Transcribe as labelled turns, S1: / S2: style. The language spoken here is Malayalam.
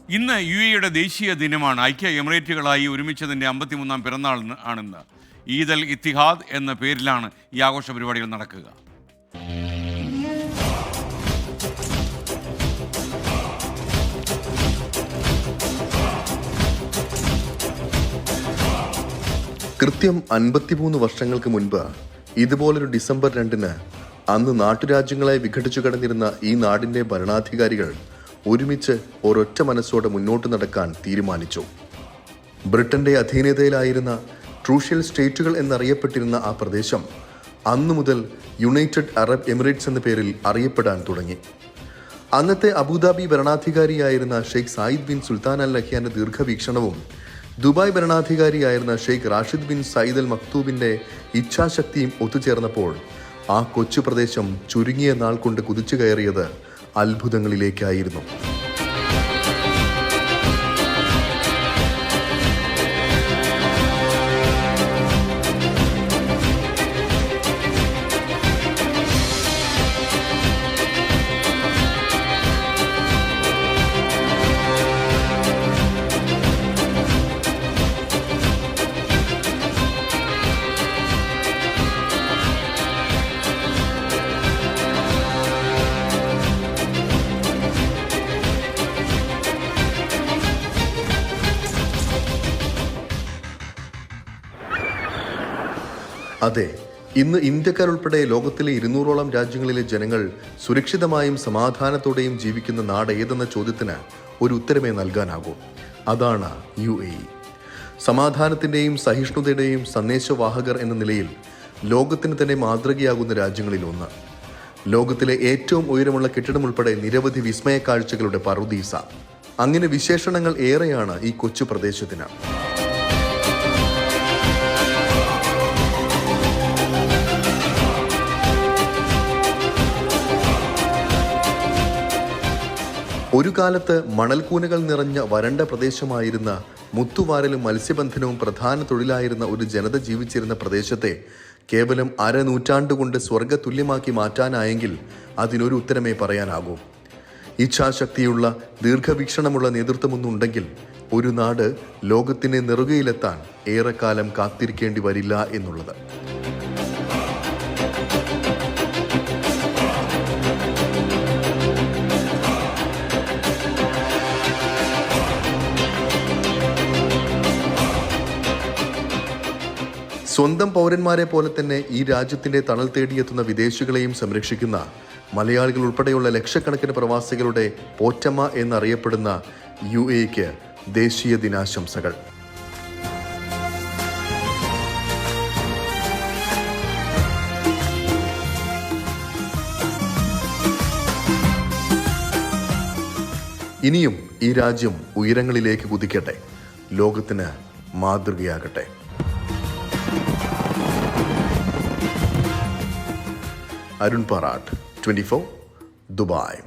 S1: ഇന്ന് UAE ദേശീയ ദിനമാണ്. ഐക്യ എമിറേറ്റുകളായി ഒരുമിച്ചതിൻ്റെ 53-ാം പിറന്നാൾ ആണിന്ന്. ഈദ് അൽ ഇത്തിഹാദ് എന്ന പേരിലാണ് ഈ ആഘോഷ പരിപാടികൾ നടക്കുക.
S2: കൃത്യം 53 വർഷങ്ങൾക്ക് മുൻപ് ഇതുപോലൊരു ഡിസംബർ 2-ന് അന്ന് നാട്ടുരാജ്യങ്ങളെ വിഘടിച്ചു കിടന്നിരുന്ന ഈ നാടിന്റെ ഭരണാധികാരികൾ ഒരുമിച്ച് ഒരൊറ്റ മനസ്സോടെ മുന്നോട്ട് നടക്കാൻ തീരുമാനിച്ചു. ബ്രിട്ടന്റെ അധീനതയിലായിരുന്ന ട്രൂഷ്യൽ സ്റ്റേറ്റുകൾ എന്നറിയപ്പെട്ടിരുന്ന ആ പ്രദേശം അന്നു മുതൽ യുണൈറ്റഡ് അറബ് എമിറേറ്റ്സ് എന്ന പേരിൽ അറിയപ്പെടാൻ തുടങ്ങി. അന്നത്തെ അബുദാബി ഭരണാധികാരിയായിരുന്ന Sheikh Zayed bin Sultan al നഹ്യാന്റെ ദീർഘവീക്ഷണവും ദുബായ് ഭരണാധികാരിയായിരുന്ന Sheikh Rashid bin Saeed al മക്തൂബിന്റെ ഇച്ഛാശക്തിയും ഒത്തുചേർന്നപ്പോൾ ആ കൊച്ചു പ്രദേശം ചുരുങ്ങിയ നാൾ കൊണ്ട് കുതിച്ചു കയറിയത് അത്ഭുതങ്ങളിലേക്കായിരുന്നു. അതെ, ഇന്ന് ഇന്ത്യക്കാരുൾപ്പെടെ ലോകത്തിലെ 200ഓളം രാജ്യങ്ങളിലെ ജനങ്ങൾ സുരക്ഷിതമായും സമാധാനത്തോടെയും ജീവിക്കുന്ന നാട് ഏതെന്ന ചോദ്യത്തിന് ഒരു ഉത്തരമേ നൽകാനാകൂ. അതാണ് UAE. സമാധാനത്തിന്റെയും സഹിഷ്ണുതയുടെയും സന്ദേശവാഹകർ എന്ന നിലയിൽ ലോകത്തിന് തന്നെ മാതൃകയാകുന്ന രാജ്യങ്ങളിൽ ഒന്ന്. ലോകത്തിലെ ഏറ്റവും ഉയരമുള്ള കെട്ടിടം ഉൾപ്പെടെ നിരവധി വിസ്മയ കാഴ്ചകളുടെ പറുദീസ. അങ്ങനെ വിശേഷണങ്ങൾ ഏറെയാണ് ഈ കൊച്ചു പ്രദേശത്തിന്. ഒരു കാലത്ത് മണൽക്കൂനകൾ നിറഞ്ഞ വരണ്ട പ്രദേശമായിരുന്ന മുത്തുവാരലും മത്സ്യബന്ധനവും പ്രധാന തൊഴിലായിരുന്ന ഒരു ജനത ജീവിച്ചിരുന്ന പ്രദേശത്തെ കേവലം അരനൂറ്റാണ്ടുകൊണ്ട് സ്വർഗതുല്യമാക്കി മാറ്റാനായെങ്കിൽ അതിനൊരു ഉത്തരമേ പറയാനാകൂ. ഇച്ഛാശക്തിയുള്ള ദീർഘവീക്ഷണമുള്ള നേതൃത്വമൊന്നുണ്ടെങ്കിൽ ഒരു നാട് ലോകത്തിന്റെ നെറുകയിലെത്താൻ ഏറെക്കാലം കാത്തിരിക്കേണ്ടി വരില്ല എന്നുള്ളത്. സ്വന്തം പൗരന്മാരെ പോലെ തന്നെ ഈ രാജ്യത്തിന്റെ തണൽ തേടിയെത്തുന്ന വിദേശികളെയും സംരക്ഷിക്കുന്ന മലയാളികൾ ഉൾപ്പെടെയുള്ള ലക്ഷക്കണക്കിന് പ്രവാസികളുടെ പോറ്റമ്മ എന്നറിയപ്പെടുന്ന UAEക്ക് ദേശീയ ദിനാശംസകൾ. ഇനിയും ഈ രാജ്യം ഉയരങ്ങളിലേക്ക് കുതിക്കട്ടെ, ലോകത്തിന് മാതൃകയാകട്ടെ. അരുൺ പാറാട്ട്, 24, ദുബായ്.